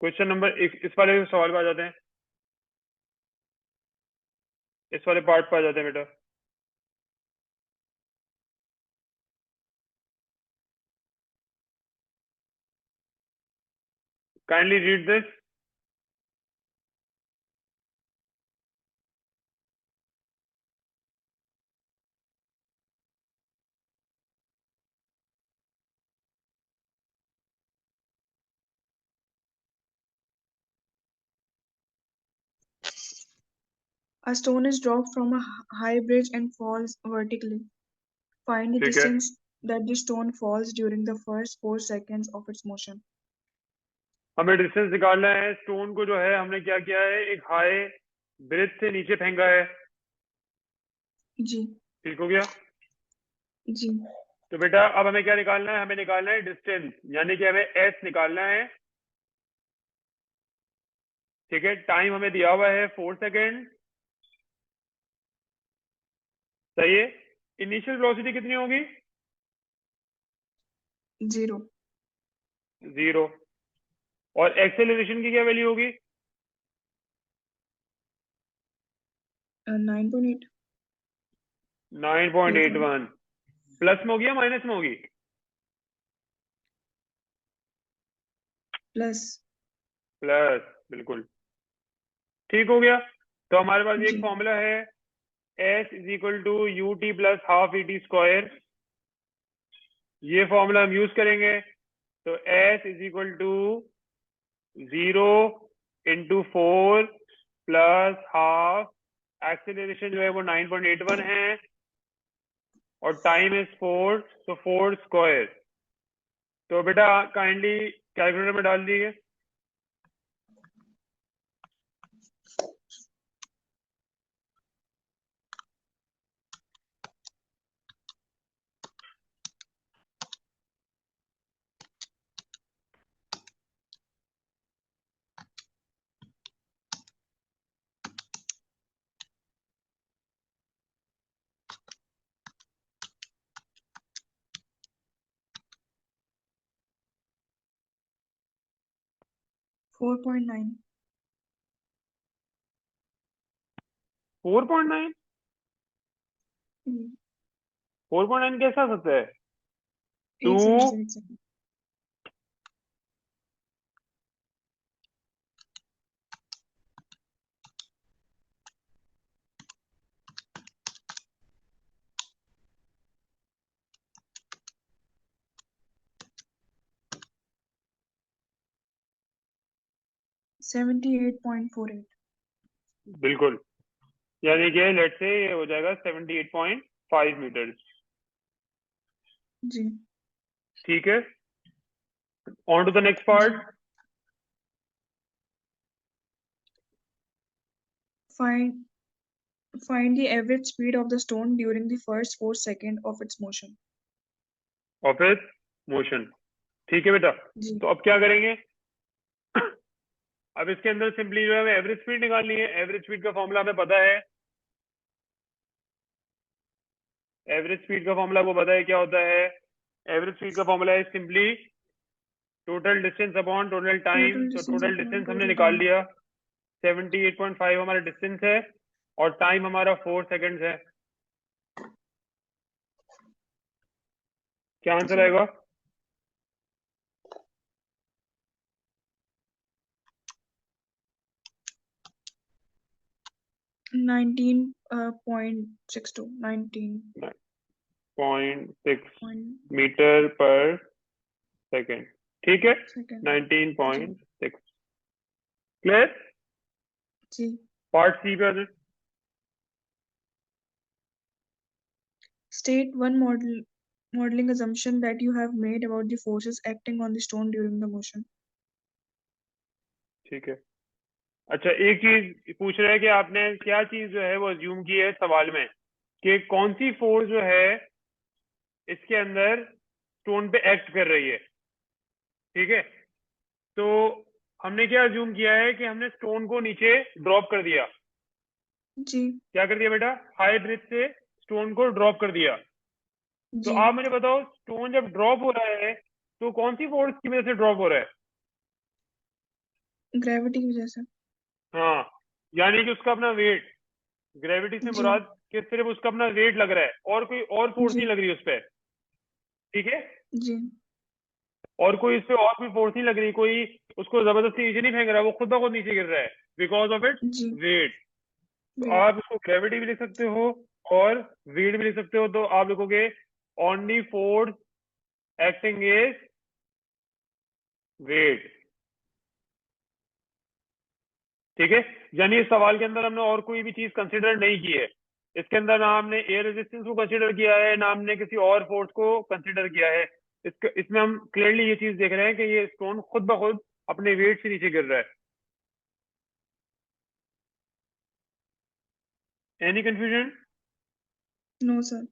Question number इस वाले सवाल पे आ जाते हैं, इस वाले पार्ट पे आ जाते हैं बेटा। Kindly read this. A stone is dropped from a high bridge and falls vertically. Find the ठीक है, distance that the stone falls during the first 4 seconds of its motion. हमें डिस्टेंस निकालना है। स्टोन को जो है हमने क्या किया है, एक हाई ब्रिज से नीचे फेंका है। जी ठीक हो गया। जी तो बेटा अब हमें क्या निकालना है, हमें निकालना है डिस्टेंस, यानी कि हमें एस निकालना है। ठीक है, टाइम हमें दिया हुआ है 4 सेकेंड। सही है। इनिशियल वेलोसिटी कितनी होगी? 0 0। और एक्सेलरेशन की क्या वैल्यू होगी? 9.8 9.81। प्लस में होगी या माइनस में होगी? प्लस। प्लस, बिल्कुल ठीक हो गया। तो हमारे पास एक जी फॉर्मूला है, S is equal to U T plus half E T square. ये फॉर्मूला हम यूज करेंगे। तो S is equal to 0 × 4 plus half, acceleration जो है वो 9.81 है, और टाइम इज 4, तो 4 स्क्वायर। तो बेटा काइंडली कैलकुलेटर में डाल दिए। 4.9 4.9? 4.9 कैसे आ सकता है? 2 8 seconds. 78.48. बिल्कुल, यानी कि लेट से ये हो जाएगा 78.5 मीटर। जी ठीक है, on to the next part. Find find the average speed of the stone during the first 4 seconds of its motion. Office motion. ठीक है बेटा, जी तो अब क्या करेंगे? अब इसके अंदर सिंपली जो है हमें एवरेज स्पीड निकालनी है। एवरेज स्पीड का फॉर्मूला हमें पता है। एवरेज स्पीड का फॉर्मूला को पता है क्या होता है? एवरेज स्पीड का फॉर्मूला है simply total distance upon total time. total तो distance टोटल upon डिस्टेंस हमने total निकाल time. लिया, 78.5 हमारा डिस्टेंस है, और टाइम हमारा 4 सेकेंड्स है। क्या आंसर जी आएगा? 19.62 0.6 मीटर पर सेकेंड। ठीक है, सेकेंड. जी 19.6। क्लियर? जी पार्ट सी पे आ जाए। State one modeling assumption that you have made about the forces acting on the stone during the motion. ठीक है, अच्छा एक चीज पूछ रहा है कि आपने क्या चीज जो है वो अज्यूम की है सवाल में, कि कौन सी फोर्स जो है इसके अंदर स्टोन पे एक्ट कर रही है। ठीक है, तो हमने क्या अज्यूम किया है कि हमने स्टोन को नीचे ड्रॉप कर दिया। जी क्या कर दिया बेटा? हाई ब्रिज से स्टोन को ड्रॉप कर दिया। तो जी आप मुझे बताओ, स्टोन जब ड्रॉप हो रहा है तो कौन सी फोर्स की वजह से ड्रॉप हो रहा है? ग्रेविटी की वजह से। हाँ, यानी कि उसका अपना वेट, ग्रेविटी से जी मुराद कि सिर्फ उसका अपना वेट लग रहा है और कोई और फोर्स जी नहीं लग रही उस पर, ठीक है। जी और कोई इस पे और कोई फोर्स नहीं लग रही, कोई उसको जबरदस्ती नीचे नहीं फेंक रहा है, वो खुद ब खुद नीचे गिर रहा है because of its G weight. तो वेट। आप इसको ग्रेविटी भी लिख सकते हो और वेट भी लिख सकते हो, तो आप लिखोगे only force acting is weight, ठीक है। यानी इस सवाल के अंदर हमने और कोई भी चीज कंसिडर नहीं की है। इसके अंदर ना हमने एयर रेजिस्टेंस को कंसिडर किया है, ना हमने किसी और फोर्स को कंसिडर किया है। इसमें हम क्लियरली ये चीज देख रहे हैं कि ये स्टोन खुद ब खुद अपने वेट से नीचे गिर रहा है। Any confusion? No sir.